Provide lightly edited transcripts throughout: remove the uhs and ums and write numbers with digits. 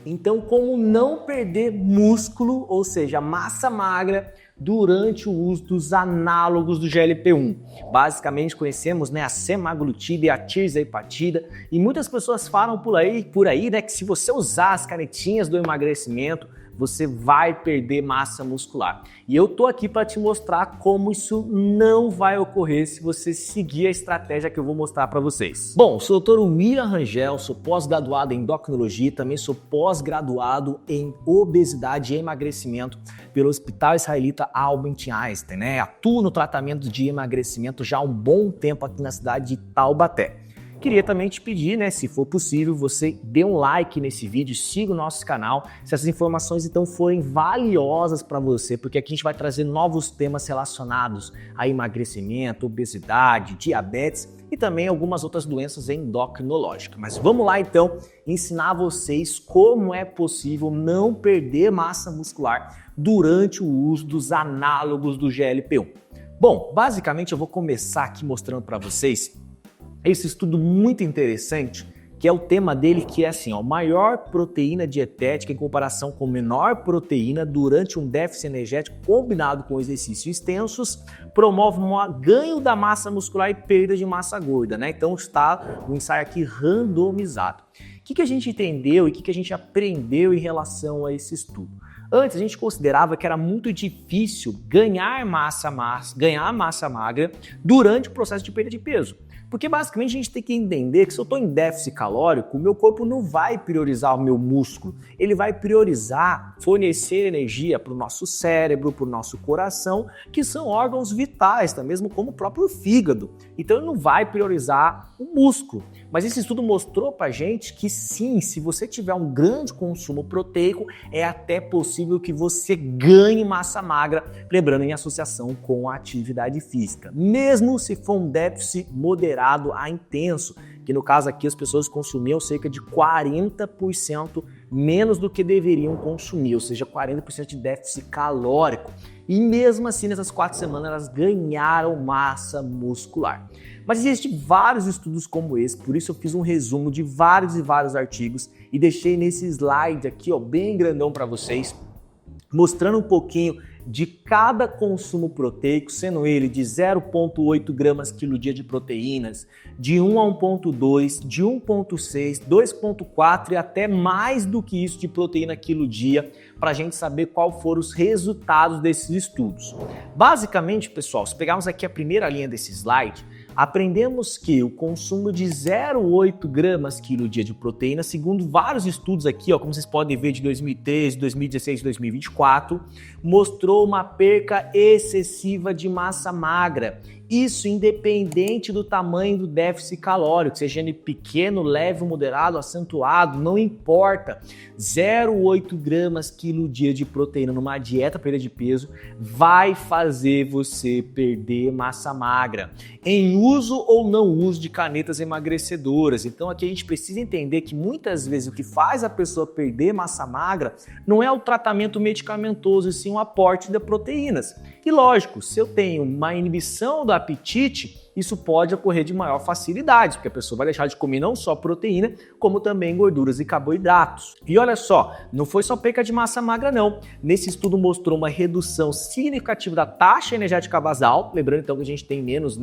Então, como não perder músculo, ou seja, massa magra, durante o uso dos análogos do GLP-1. Basicamente conhecemos, a semaglutida e a tirzepatida, e muitas pessoas falam por aí, que se você usar as canetinhas do emagrecimento, você vai perder massa muscular. E eu tô aqui para te mostrar como isso não vai ocorrer se você seguir a estratégia que eu vou mostrar para vocês. Bom, sou o Dr. William Rangel, sou pós-graduado em endocrinologia, também sou pós-graduado em obesidade e emagrecimento pelo Hospital Israelita Albert Einstein, Atuo no tratamento de emagrecimento já há um bom tempo aqui na cidade de Taubaté. Queria também te pedir, se for possível, você dê um like nesse vídeo, siga o nosso canal, se essas informações então forem valiosas para você, porque aqui a gente vai trazer novos temas relacionados a emagrecimento, obesidade, diabetes e também algumas outras doenças endocrinológicas. Mas vamos lá então ensinar vocês como é possível não perder massa muscular durante o uso dos análogos do GLP-1. Bom, basicamente eu vou começar aqui mostrando para vocês esse estudo muito interessante, que é o tema dele, que é assim, maior proteína dietética em comparação com menor proteína durante um déficit energético combinado com exercícios extensos promove um ganho da massa muscular e perda de massa gorda, Então está o ensaio aqui randomizado. O que a gente entendeu e o que a gente aprendeu em relação a esse estudo? Antes a gente considerava que era muito difícil ganhar massa magra durante o processo de perda de peso. Porque basicamente a gente tem que entender que se eu estou em déficit calórico, o meu corpo não vai priorizar o meu músculo, ele vai priorizar fornecer energia para o nosso cérebro, para o nosso coração, que são órgãos vitais, mesmo como o próprio fígado. Então ele não vai priorizar o músculo. Mas esse estudo mostrou para a gente que sim, se você tiver um grande consumo proteico, é até possível que você ganhe massa magra, lembrando em associação com a atividade física, mesmo se for um déficit moderado a intenso, que no caso aqui as pessoas consumiam cerca de 40% menos do que deveriam consumir, ou seja, 40% de déficit calórico. E mesmo assim, nessas 4 semanas, elas ganharam massa muscular. Mas existem vários estudos como esse, por isso eu fiz um resumo de vários e vários artigos e deixei nesse slide aqui, bem grandão para vocês, mostrando um pouquinho de cada consumo proteico, sendo ele de 0,8 gramas quilo dia de proteínas, de 1 a 1,2, de 1,6, 2,4 e até mais do que isso de proteína quilo dia, para a gente saber qual foram os resultados desses estudos. Basicamente, pessoal, se pegarmos aqui a primeira linha desse slide, aprendemos que o consumo de 0,8 gramas quilo dia de proteína, segundo vários estudos aqui, como vocês podem ver de 2013, 2016 e 2024, mostrou uma perca excessiva de massa magra. Isso independente do tamanho do déficit calórico, seja ele pequeno, leve, moderado, acentuado, não importa. 0,8 gramas quilo dia de proteína numa dieta perda de peso vai fazer você perder massa magra, em uso ou não uso de canetas emagrecedoras. Então aqui a gente precisa entender que muitas vezes o que faz a pessoa perder massa magra não é o tratamento medicamentoso, e sim o aporte de proteínas. E lógico, se eu tenho uma inibição do apetite, isso pode ocorrer de maior facilidade, porque a pessoa vai deixar de comer não só proteína, como também gorduras e carboidratos. E olha só, não foi só perca de massa magra não. Nesse estudo mostrou uma redução significativa da taxa energética basal, lembrando então que a gente tem menos,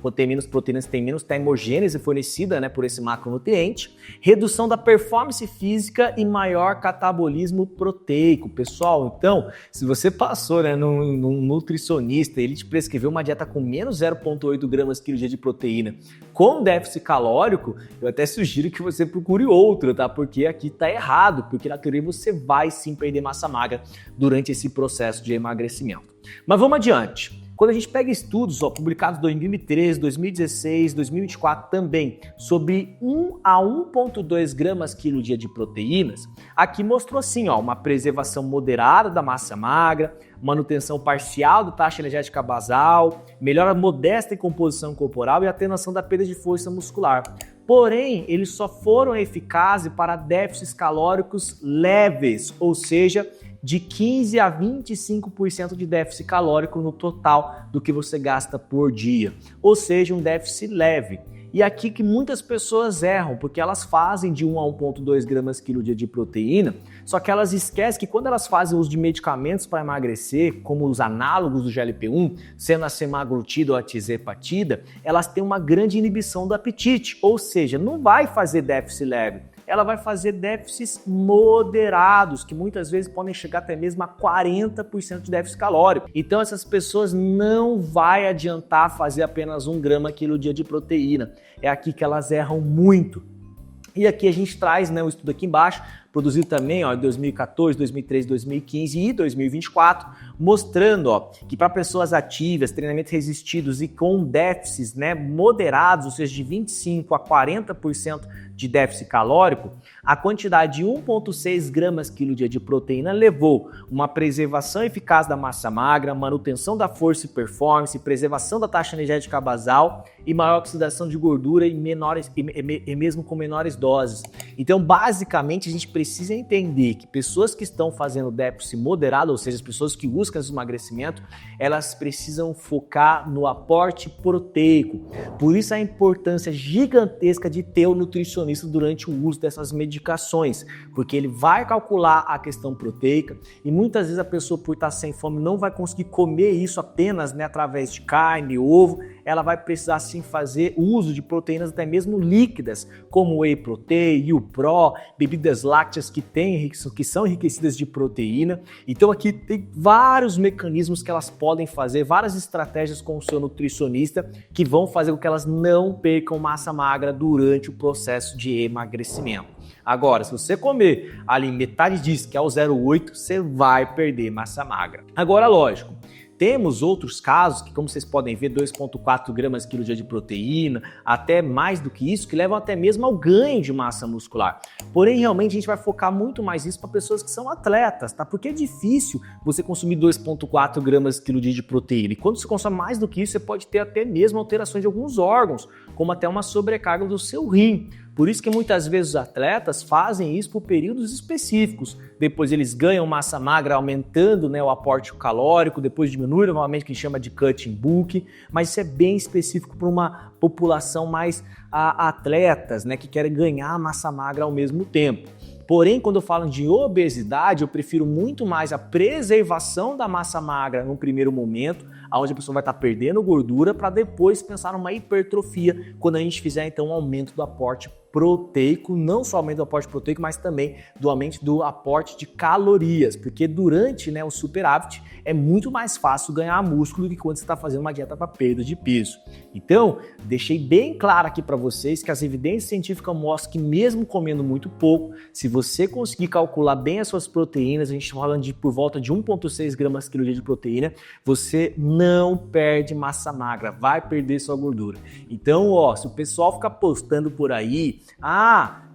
quando tem menos proteínas, tem menos termogênese fornecida por esse macronutriente, redução da performance física e maior catabolismo proteico. Pessoal, então, se você passou num nutricionista e ele te prescreveu uma dieta com menos 0,8 gramas quilo dia de proteína com déficit calórico, eu até sugiro que você procure outro, porque aqui tá errado, porque na teoria você vai sim perder massa magra durante esse processo de emagrecimento. Mas vamos adiante. Quando a gente pega estudos publicados em 2013, 2016, 2024 também, sobre 1 a 1,2 gramas quilo dia de proteínas, aqui mostrou assim, uma preservação moderada da massa magra, manutenção parcial da taxa energética basal, melhora modesta em composição corporal e atenuação da perda de força muscular. Porém, eles só foram eficazes para déficits calóricos leves, ou seja, de 15 a 25% de déficit calórico no total do que você gasta por dia, ou seja, um déficit leve. E aqui que muitas pessoas erram, porque elas fazem de 1 a 1,2 gramas quilo dia de proteína, só que elas esquecem que quando elas fazem uso de medicamentos para emagrecer, como os análogos do GLP-1, sendo a semaglutida ou a tirzepatida, elas têm uma grande inibição do apetite, ou seja, não vai fazer déficit leve, ela vai fazer déficits moderados, que muitas vezes podem chegar até mesmo a 40% de déficit calórico. Então essas pessoas não vai adiantar fazer apenas 1 grama quilo dia de proteína. É aqui que elas erram muito. E aqui a gente traz, né, um estudo aqui embaixo, produzido também em 2014, 2013, 2015 e 2024, mostrando que para pessoas ativas, treinamentos resistidos e com déficits, né, moderados, ou seja, de 25% a 40% de déficit calórico, a quantidade de 1,6 gramas quilo dia de proteína levou uma preservação eficaz da massa magra, manutenção da força e performance, preservação da taxa energética basal e maior oxidação de gordura e mesmo com menores doses. Então, basicamente, a gente precisa entender que pessoas que estão fazendo déficit moderado, ou seja, as pessoas que buscam esse emagrecimento, elas precisam focar no aporte proteico. Por isso a importância gigantesca de ter o nutricionista durante o uso dessas medicações, porque ele vai calcular a questão proteica e muitas vezes a pessoa, por estar sem fome, não vai conseguir comer isso apenas, né, através de carne, ovo. Ela vai precisar sim fazer uso de proteínas até mesmo líquidas, como whey protein, UPRO, bebidas lácteas que são enriquecidas de proteína. Então aqui tem vários mecanismos que elas podem fazer, várias estratégias com o seu nutricionista que vão fazer com que elas não percam massa magra durante o processo de emagrecimento. Agora, se você comer ali metade disso, que é o 0,8, você vai perder massa magra. Agora, lógico, temos outros casos que, como vocês podem ver, 2,4 gramas quilo dia de proteína, até mais do que isso, que levam até mesmo ao ganho de massa muscular. Porém, realmente, a gente vai focar muito mais nisso para pessoas que são atletas, tá? Porque é difícil você consumir 2,4 gramas quilo dia de proteína. E quando você consome mais do que isso, você pode ter até mesmo alterações de alguns órgãos, como até uma sobrecarga do seu rim. Por isso que muitas vezes os atletas fazem isso por períodos específicos. Depois eles ganham massa magra aumentando, né, o aporte calórico, depois diminui novamente o que a gente chama de cutting bulk, mas isso é bem específico para uma população mais atletas, né, que querem ganhar massa magra ao mesmo tempo. Porém, quando eu falo de obesidade, eu prefiro muito mais a preservação da massa magra no primeiro momento, onde a pessoa vai estar perdendo gordura, para depois pensar numa hipertrofia, quando a gente fizer então um aumento do aporte proteico, não só aumento do aporte proteico, mas também do aumento do aporte de calorias, porque durante, né, o superávit é muito mais fácil ganhar músculo do que quando você está fazendo uma dieta para perda de peso. Então, deixei bem claro aqui para vocês que as evidências científicas mostram que mesmo comendo muito pouco, se você conseguir calcular bem as suas proteínas, a gente está falando de por volta de 1,6 gramas quilo dia de proteína, você não perde massa magra, vai perder sua gordura. Então, se o pessoal ficar postando por aí,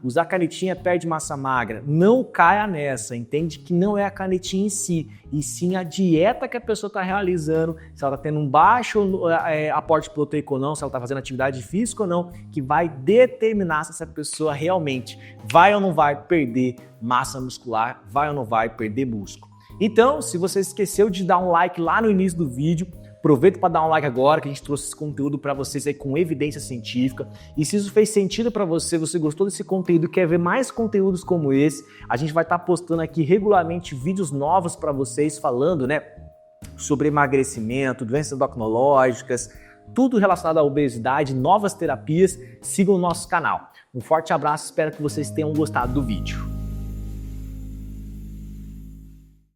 usar canetinha perde massa magra, não caia nessa, entende que não é a canetinha em si, e sim a dieta que a pessoa está realizando, se ela está tendo um baixo aporte proteico ou não, se ela está fazendo atividade física ou não, que vai determinar se essa pessoa realmente vai ou não vai perder massa muscular, vai ou não vai perder músculo. Então, se você esqueceu de dar um like lá no início do vídeo, aproveita para dar um like agora, que a gente trouxe esse conteúdo para vocês aí com evidência científica. E se isso fez sentido para você, você gostou desse conteúdo e quer ver mais conteúdos como esse, a gente vai estar postando aqui regularmente vídeos novos para vocês falando, né, sobre emagrecimento, doenças endocrinológicas, tudo relacionado à obesidade, novas terapias. Sigam o nosso canal. Um forte abraço, espero que vocês tenham gostado do vídeo.